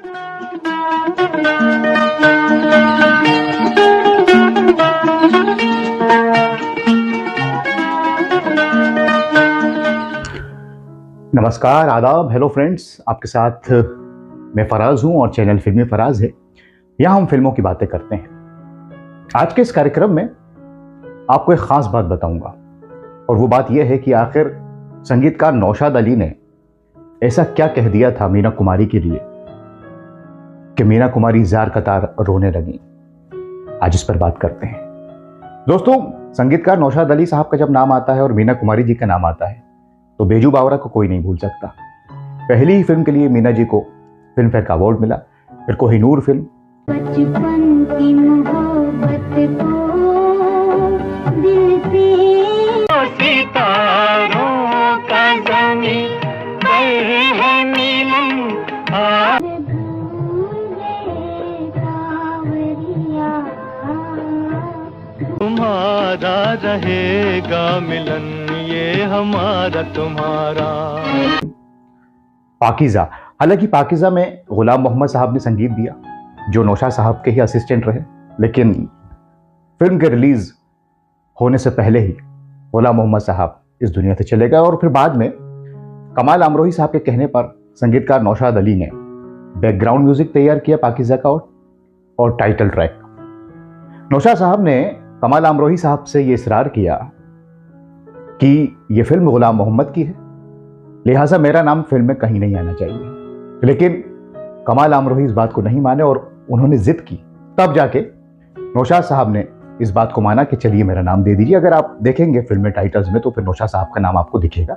नमस्कार, आदाब, hello friends. आपके साथ मैं फराज हूं और चैनल फिल्मी फराज है। यहां हम फिल्मों की बातें करते हैं। आज के इस कार्यक्रम में आपको एक खास बात बताऊंगा और वो बात यह है कि आखिर संगीतकार नौशाद अली ने ऐसा क्या कह दिया था मीना कुमारी के लिए कि मीना कुमारी जार कतार रोने लगी। आज इस पर बात करते हैं। दोस्तों, संगीतकार नौशाद अली साहब का जब नाम आता है और मीना कुमारी जी का नाम आता है तो बेजू बावरा को कोई नहीं भूल सकता। पहली ही फिल्म के लिए मीना जी को फिल्म फेयर का अवार्ड मिला। फिर कोहिनूर फिल्म, बचपन की मोहब्बत को दिल से सितारों का ज़मीं पर है मिलन तुम्हारा रहेगा मिलन, ये हमारा तुम्हारा। पाकीज़ा। हालांकि पाकीज़ा में गुलाम मोहम्मद साहब ने संगीत दिया, जो नौशाद साहब के ही असिस्टेंट रहे, लेकिन फिल्म के रिलीज होने से पहले ही गुलाम मोहम्मद साहब इस दुनिया से चले गए। और फिर बाद में कमाल अमरोही साहब के कहने पर संगीतकार नौशाद अली ने बैकग्राउंड म्यूजिक तैयार किया पाकीज़ा का और टाइटल ट्रैक। नौशाद साहब ने कमाल अमरोही साहब से ये इसरार किया कि ये फिल्म गुलाम मोहम्मद की है, लिहाजा मेरा नाम फिल्म में कहीं नहीं आना चाहिए। लेकिन कमाल अमरोही इस बात को नहीं माने और उन्होंने जिद की। तब जाके नौशाद साहब ने इस बात को माना कि चलिए मेरा नाम दे दीजिए। अगर आप देखेंगे फिल्म में टाइटल्स में तो फिर नौशाद साहब का नाम आपको दिखेगा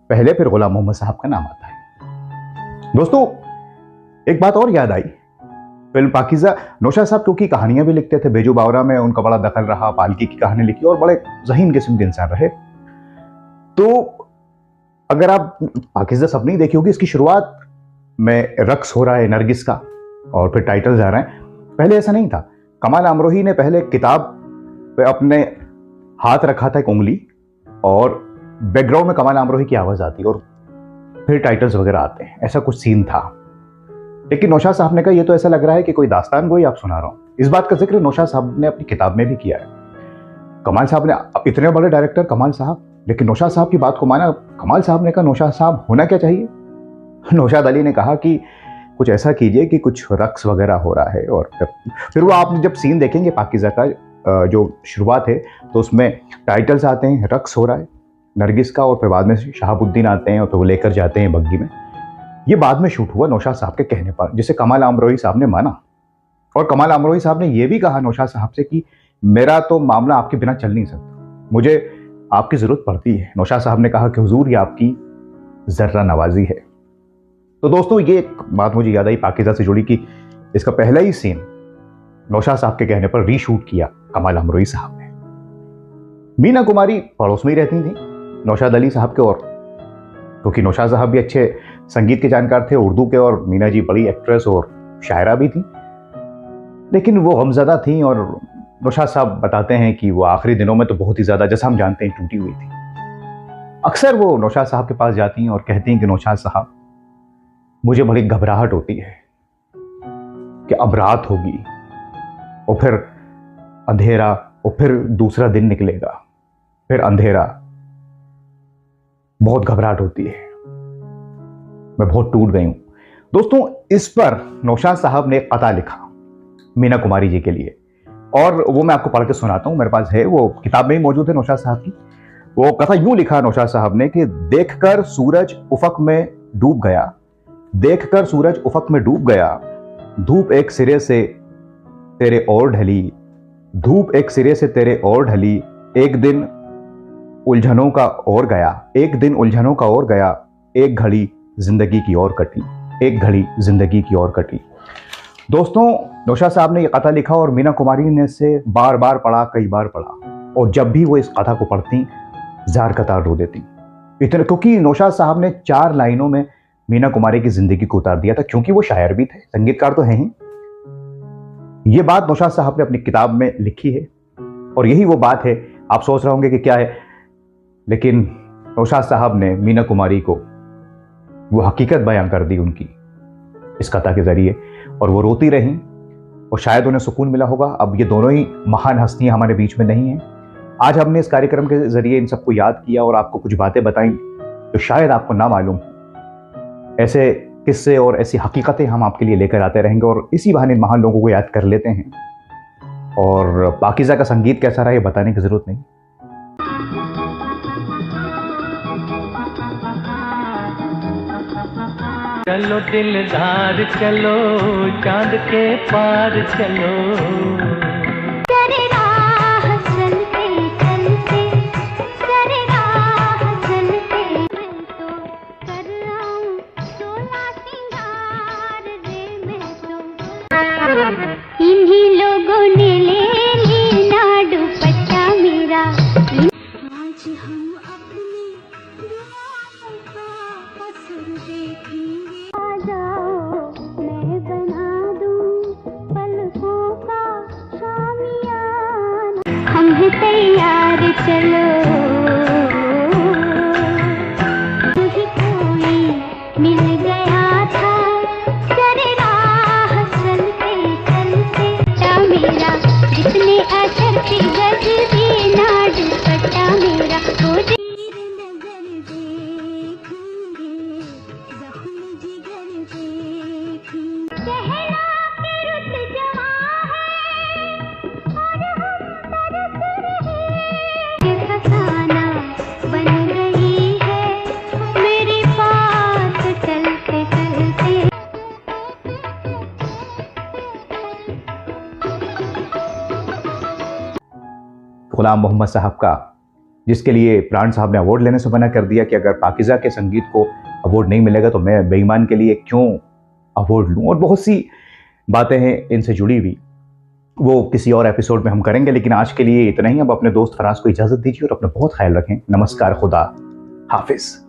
पहले, फिर गुलाम मोहम्मद साहब का नाम आता है। दोस्तों, एक बात और याद आई। फिल्म पाकीज़ा, नौशाद साहब क्योंकि कहानियां भी लिखते थे, बेजू बावरा में उनका बड़ा दखल रहा, पालकी की कहानी लिखी और बड़े ज़हीन किस्म के इंसान रहे। तो अगर आप पाकीज़ा सब नहीं देखी होगी, इसकी शुरुआत में रक्स हो रहा है नरगिस का और फिर टाइटल्स आ रहे हैं। पहले ऐसा नहीं था। कमाल अमरोही ने पहले किताब पे अपने हाथ रखा था, एक उंगली, और बैकग्राउंड में कमाल अमरोही की आवाज़ आती और फिर टाइटल्स वगैरह आते हैं। ऐसा कुछ सीन था। लेकिन नौशाद साहब ने कहा ये तो ऐसा लग रहा है कि कोई दास्तान गोई आप सुना रहा हूँ। इस बात का जिक्र नौशाद साहब ने अपनी किताब में भी किया है। कमाल साहब ने, इतने बड़े डायरेक्टर कमाल साहब, लेकिन नौशाद साहब की बात को माना। कमाल साहब ने कहा नौशाद साहब होना क्या चाहिए। नौशाद अली ने कहा कि कुछ ऐसा कीजिए कि कुछ रक्स वगैरह हो रहा है। और फिर वो आपने जब सीन देखेंगे पाकीज़ा का जो शुरुआत है तो उसमें टाइटल्स आते हैं, रक्स हो रहा है नरगिस का, और फिर बाद में शहाबुद्दीन आते हैं और फिर वो लेकर जाते हैं बग्गी में। ये बाद में शूट हुआ नौशाद साहब के कहने पर, जिसे कमाल अमरोही साहब ने माना। और कमाल अमरोही साहब ने यह भी कहा नौशाद साहब से कि मेरा तो मामला आपके बिना चल नहीं सकता, मुझे आपकी ज़रूरत पड़ती है। नौशाद साहब ने कहा कि हुजूर ये आपकी ज़र्रा नवाजी है। तो दोस्तों, ये एक बात मुझे याद आई पाकीज़ा से जुड़ी कि इसका पहला ही सीन नौशाद साहब के कहने पर रीशूट किया कमाल अमरोही साहब ने। मीना कुमारी पड़ोस में ही रहती थी नौशाद अली साहब के, और क्योंकि नौशाद साहब भी अच्छे संगीत के जानकार थे, उर्दू के, और मीना जी बड़ी एक्ट्रेस और शायरा भी थी, लेकिन वो गमज़दा थी। और नौशाद साहब बताते हैं कि वो आखिरी दिनों में तो बहुत ही ज़्यादा, जैसा हम जानते हैं, टूटी हुई थी। अक्सर वो नौशाद साहब के पास जाती हैं और कहती हैं कि नौशाद साहब मुझे बड़ी घबराहट होती है कि अब रात होगी और फिर अंधेरा और फिर दूसरा दिन निकलेगा, फिर अंधेरा, बहुत घबराहट होती है, मैं बहुत टूट गई हूं। दोस्तों, इस पर नौशाद साहब ने एक कथा लिखा मीना कुमारी जी के लिए, और वो मैं आपको पढ़ के सुनाता हूं। मेरे पास है, वो किताब में ही मौजूद है नौशाद साहब की। वो कथा यूं लिखा नौशाद साहब ने कि देखकर सूरज उफक में डूब गया, देखकर सूरज उफक में डूब गया, धूप एक सिरे से तेरे और ढली, धूप एक सिरे से तेरे और ढली, एक दिन उलझनों का और गया, एक दिन उलझनों का और गया, एक घड़ी जिंदगी की और कटी, एक घड़ी जिंदगी की और कटी। दोस्तों, नौशाद साहब ने यह कथा लिखा और मीना कुमारी ने इसे बार बार पढ़ा, कई बार पढ़ा, और जब भी वो इस कथा को पढ़ती जार कतार रो देती। इतने, क्योंकि नौशाद साहब ने 4 लाइनों में मीना कुमारी की जिंदगी को उतार दिया था, क्योंकि वो शायर भी थे, संगीतकार तो हैं ही। ये बात नौशाद साहब ने अपनी किताब में लिखी है और यही वो बात है। आप सोच रहे होंगे कि क्या है, लेकिन नौशाद साहब ने मीना कुमारी को वो हकीकत बयां कर दी उनकी इस कथा के ज़रिए, और वो रोती रहीं और शायद उन्हें सुकून मिला होगा। अब ये दोनों ही महान हस्तियाँ हमारे बीच में नहीं हैं। आज हमने इस कार्यक्रम के ज़रिए इन सबको याद किया और आपको कुछ बातें बताई तो शायद आपको ना मालूम। ऐसे किस्से और ऐसी हकीकतें हम आपके लिए लेकर आते रहेंगे और इसी बहाने महान लोगों को याद कर लेते हैं। और पाकीज़ा का संगीत कैसा रहा ये बताने की ज़रूरत नहीं। चलो दिलदार चलो, चांद के पार चलो। करे राह चलते चलते, करे राह चलते, मैं तो कर आऊं सोला सिंगार रे, मैं तो। इन्हीं लोगों ने ले लिया दुपट्टा मेरा। आज हम अपनी दुआओं का असर देखेंगे। आ जाओ मैं बना दूं पलकों का शामियाना। हम हैं तैयार चलो, मुझे कोई मिल गया था। करे राह चलते चलते, टा मेरा जितने असर पे गज देना दुपट्टा मेरा। वो तेरे नजर देखेंगे, जख्म जिगर देखेंगे। कहना कि रुत जवां है और हम तरस रहे। ये फसाना बन गई है मेरे पास चलते चलते। गुलाम मोहम्मद साहब का, जिसके लिए प्राण साहब ने अवार्ड लेने से मना कर दिया कि अगर पाकीज़ा के संगीत को अवार्ड नहीं मिलेगा तो मैं बेईमान के लिए क्यों अवार्ड लूँ। और बहुत सी बातें हैं इनसे जुड़ी हुई, वो किसी और एपिसोड में हम करेंगे। लेकिन आज के लिए इतना ही। अब अपने दोस्त फराज को इजाज़त दीजिए और अपना बहुत ख्याल रखें। नमस्कार, खुदा हाफिज़।